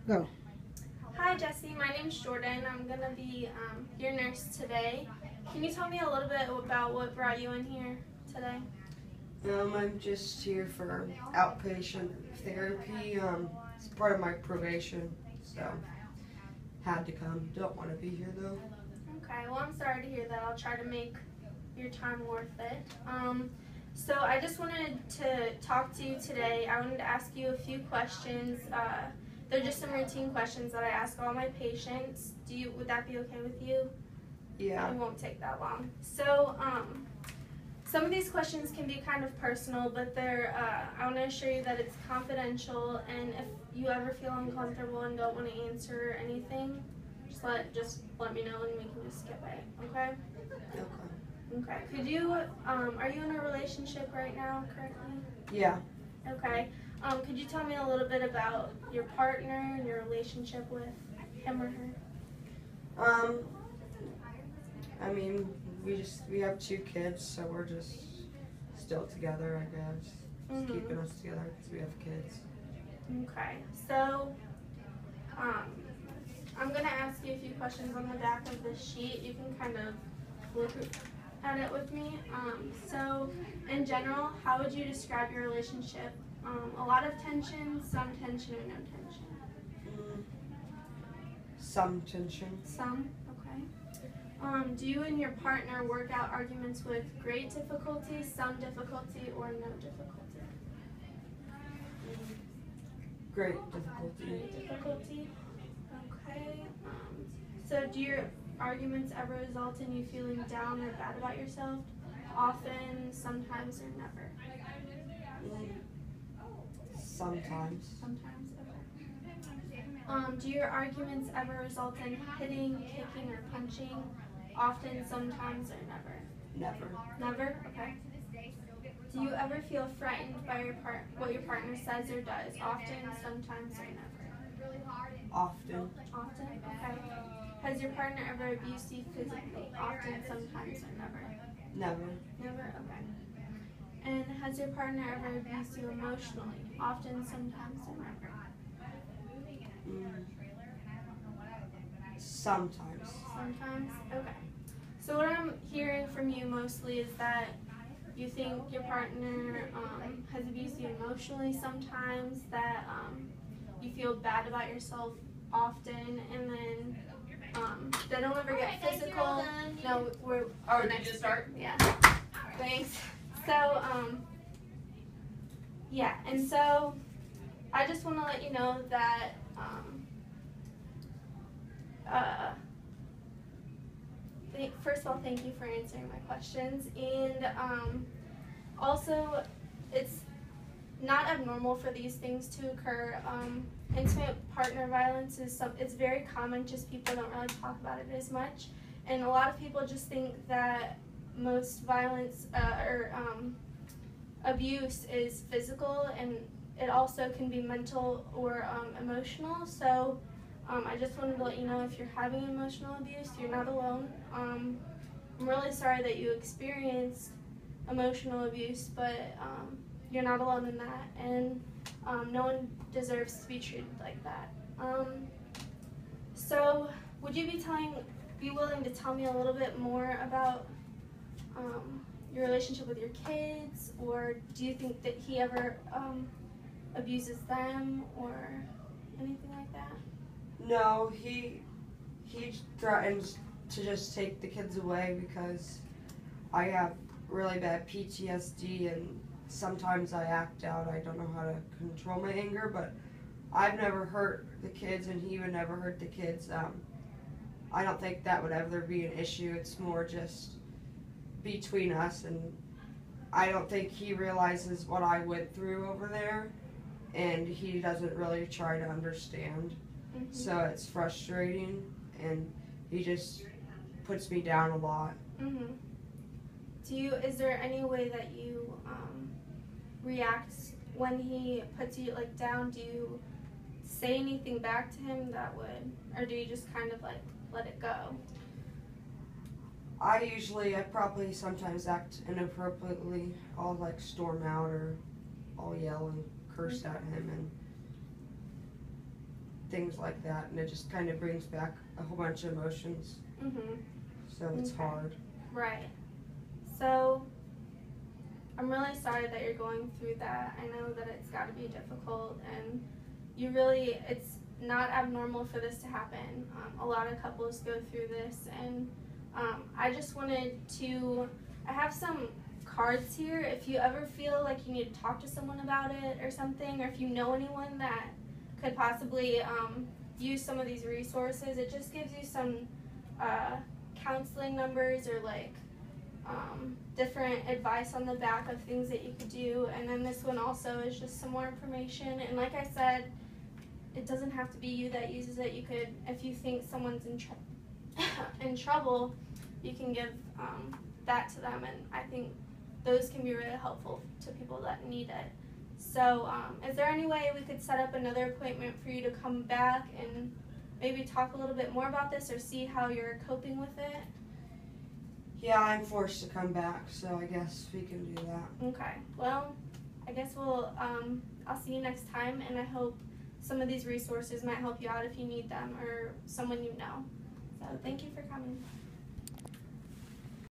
Go. Hi Jesse, my name's Jordan. I'm going to be your nurse today. Can you tell me a little bit about what brought you in here today? I'm just here for outpatient therapy. It's part of my probation, so had to come. Don't want to be here though. Okay, well I'm sorry to hear that. I'll try to make your time worth it. So I just wanted to talk to you today. I wanted to ask you a few questions. They're just some routine questions that I ask all my patients. Would that be okay with you? Yeah. It won't take that long. So some of these questions can be kind of personal, but I want to assure you that it's confidential, and if you ever feel uncomfortable and don't want to answer anything, just let me know and we can just skip it, okay? Okay. Okay. Are you in a relationship right now currently? Yeah. Okay. Could you tell me a little bit about your partner and your relationship with him or her? I mean, we have 2 kids, so we're just still together, I guess. Just keeping us together because we have kids. Okay. So, I'm going to ask you a few questions on the back of this sheet. You can kind of look at it with me. So, in general, how would you describe your relationship? A lot of tension, some tension, or no tension? Some tension. Some? Okay. Do you and your partner work out arguments with great difficulty, some difficulty, or no difficulty? Great difficulty. Great difficulty. Okay. So do your arguments ever result in you feeling down or bad about yourself? Often, sometimes, or never? Sometimes. Sometimes, okay. Do your arguments ever result in hitting, kicking, or punching? Often, sometimes, or never? Never. Never? Okay. Do you ever feel frightened by what your partner says or does? Often, sometimes, or never? Often. Often? Okay. Has your partner ever abused you physically? Often, sometimes, or never? Never. Never? Okay. And has your partner ever abused you emotionally? Often, sometimes, or never? Sometimes. Sometimes? Okay. So what I'm hearing from you mostly is that you think your partner has abused you emotionally sometimes, that you feel bad about yourself often, and then they don't ever get physical. No, we're next to start. Yeah. Thanks. So yeah, and so I just want to let you know that first of all, thank you for answering my questions, and also it's not abnormal for these things to occur. Intimate partner violence it's very common, just people don't really talk about it as much, and a lot of people just think that most violence or abuse is physical, and it also can be mental or emotional. So I just wanted to let you know, if you're having emotional abuse, you're not alone. I'm really sorry that you experienced emotional abuse, but you're not alone in that, and no one deserves to be treated like that. So would you be willing to tell me a little bit more about your relationship with your kids, or do you think that he ever abuses them or anything like that? No, he threatens to just take the kids away because I have really bad PTSD, and sometimes I act out. I don't know how to control my anger, but I've never hurt the kids, and he would never hurt the kids. I don't think that would ever be an issue. It's more just between us, and I don't think he realizes what I went through over there, and he doesn't really try to understand. So it's frustrating, and he just puts me down a lot. Is there any way that you react when he puts you down? Do you say anything back to him that would, or do you just kind of let it go? I probably sometimes act inappropriately. I'll storm out, or I'll yell and curse at him, and things like that, and it just kind of brings back a whole bunch of emotions. Mhm. So it's Okay. hard. Right. So I'm really sorry that you're going through that. I know that it's got to be difficult, and it's not abnormal for this to happen. A lot of couples go through this, and I just wanted to, I have some cards here. If you ever feel like you need to talk to someone about it or something, or if you know anyone that could possibly use some of these resources, it just gives you some counseling numbers or like different advice on the back of things that you could do. And then this one also is just some more information. And like I said, it doesn't have to be you that uses it. You could, if you think someone's in trouble, you can give that to them. And I think those can be really helpful to people that need it. So is there any way we could set up another appointment for you to come back and maybe talk a little bit more about this or see how you're coping with it? Yeah, I'm forced to come back, so I guess we can do that. Okay. Well, I guess I'll see you next time, and I hope some of these resources might help you out if you need them or someone you know. So thank you for coming.